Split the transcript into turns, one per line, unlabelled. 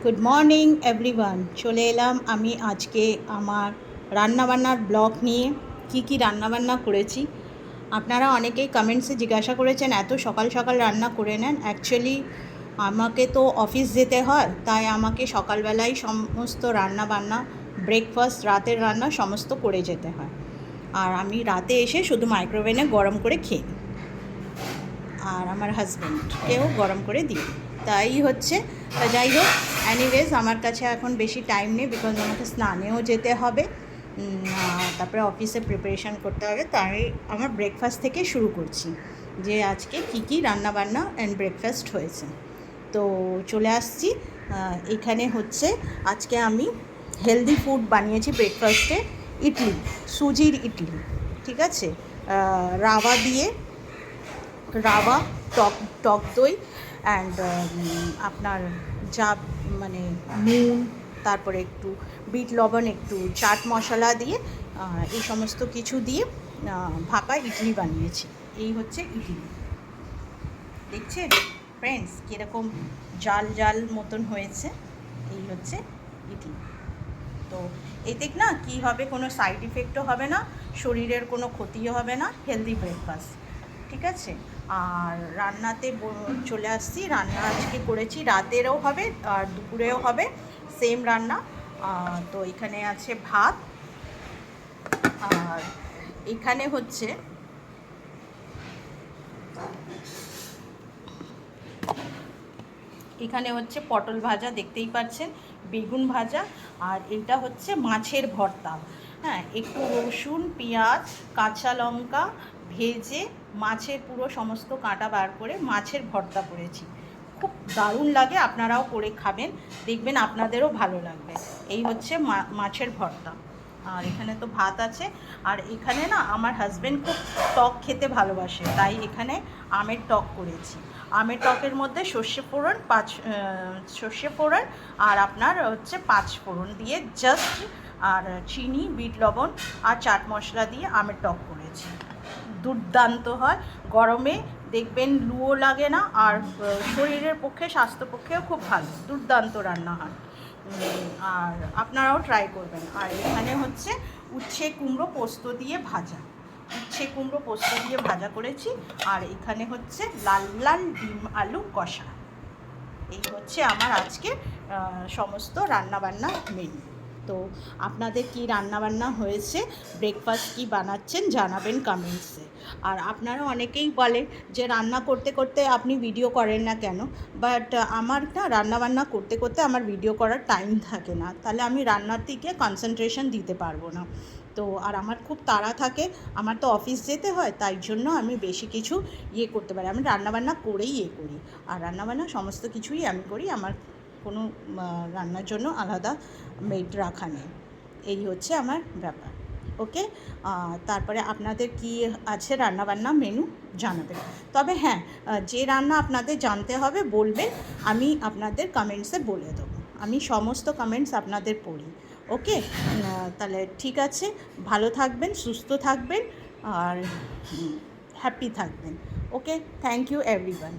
Good morning everyone. চলে এলাম আমি আজকে আমার রান্নাবান্নার ব্লগ নিয়ে। কি রান্নাবান্না করেছি আপনারা অনেকেই কমেন্টসে জিজ্ঞাসা করেছেন, এত সকাল সকাল রান্না করে নেন। অ্যাকচুয়ালি আমাকে তো অফিস যেতে হয়, তাই আমাকে সকালবেলায় সমস্ত রান্নাবান্না, ব্রেকফাস্ট, রাতের রান্না সমস্ত করে যেতে হয়। আর আমি রাতে এসে শুধু মাইক্রোওভেনে গরম করে খেয়ে নিই, আর আমার হাজব্যান্ডকেও গরম করে দিই। তাই হচ্ছে। তা যাই হোক, অ্যানিওয়েজ আমার কাছে এখন বেশি টাইম নেই, বিকজ আমাকে স্নানেও যেতে হবে, তারপরে অফিসে প্রিপারেশান করতে হবে। তাই আমার ব্রেকফাস্ট থেকে শুরু করছি, যে আজকে কী রান্নাবান্না অ্যান্ড ব্রেকফাস্ট হয়েছে। তো চলে আসছি। এখানে হচ্ছে আজকে আমি হেলদি ফুড বানিয়েছি ব্রেকফাস্টে। ইডলি, সুজির ইডলি, ঠিক আছে, রাওয়া দিয়ে, রাওয়া, টক দই অ্যান্ড আপনার যা মানে নুন, তারপরে একটু বিট লবণ, একটু চাট মশলা দিয়ে, এই সমস্ত কিছু দিয়ে ভাপা ইডলি বানিয়েছি। এই হচ্ছে ইডলি। দেখছেন ফ্রেন্ডস কীরকম জাল জাল মতন হয়েছে? এই হচ্ছে ইডলি। তো এতে না কী হবে, কোনো সাইড ইফেক্টও হবে না, শরীরের কোনো ক্ষতিও হবে না, হেলদি ব্রেকফাস্ট, ঠিক আছে। আর রান্নাতে চলে আসছি। রান্না আজকে করেছি, রাতেরও হবে আর দুপুরেও হবে, সেম রান্না। তো এখানে আছে ভাত, আর এখানে হচ্ছে পটল ভাজা, দেখতেই পাচ্ছেন, বেগুন ভাজা, আর এটা হচ্ছে মাছের ভর্তা। হ্যাঁ, একটু রসুন, পেঁয়াজ, কাঁচা লঙ্কা ভেজে মাছের পুরো সমস্ত কাঁটা বার করে মাছের ভর্তা করেছি। খুব দারুণ লাগে, আপনারাও করে খাবেন, দেখবেন আপনাদেরও ভালো লাগবে। এই হচ্ছে মাছের ভর্তা। আর এখানে তো ভাত আছে। আর এখানে না আমার হাজব্যান্ড খুব টক খেতে ভালোবাসে, তাই এখানে আমের টক করেছি। আমের টকের মধ্যে সর্ষে ফোড়ন আর আপনার হচ্ছে 5 ফোড়ন দিয়ে জাস্ট, আর চিনি, বিট লবণ আর চাট মশলা দিয়ে আমের টক করেছি। দুর্দান্ত হয়, গরমে দেখবেন লুও লাগে না, আর শরীরের পক্ষে, স্বাস্থ্য পক্ষেও খুব ভালো, দুর্দান্ত রান্না হয়। আর আপনারাও ট্রাই করবেন। আর এখানে হচ্ছে উচ্ছে কুমড়ো পোস্ত দিয়ে ভাজা করেছি। আর এখানে হচ্ছে লাল লাল ডিম আলু কষা। এই হচ্ছে আমার আজকে সমস্ত রান্নাবান্না মেনু। তো আপনাদের কি রান্নাবান্না হয়েছে, ব্রেকফাস্ট কি বানাচ্ছেন জানাবেন কমেন্টসে। আর আপনারা অনেকেই বলে যে রান্না করতে করতে আপনি ভিডিও করেন না কেন, বাট আমার না রান্নাবান্না করতে করতে আমার ভিডিও করার টাইম থাকে না, তাহলে আমি রান্নার দিকে কনসেন্ট্রেশন দিতে পারবো না। তো আর আমার খুব তাড়া থাকে, আমার তো অফিস যেতে হয়, তাই জন্য আমি বেশি কিছু করতে পারি, আমি রান্নাবান্না করেই করি। আর রান্নাবান্না সমস্ত কিছুই আমি করি, আমার কোনো রান্নার জন্য আলাদা মেড রাখা নেই। এই হচ্ছে আমার ব্যাপার। ওকে, তারপরে আপনাদের কি আছে রান্নাবান্না মেনু জানাবেন। তবে হ্যাঁ, যে রান্না আপনাদের জানতে হবে বলবেন, আমি আপনাদের কমেন্টসে বলে দেবো। আমি সমস্ত কমেন্টস আপনাদের পড়ি। ওকে, তাহলে ঠিক আছে, ভালো থাকবেন, সুস্থ থাকবেন, আর হ্যাপি থাকবেন। ওকে, থ্যাংক ইউ এভরিওয়ান।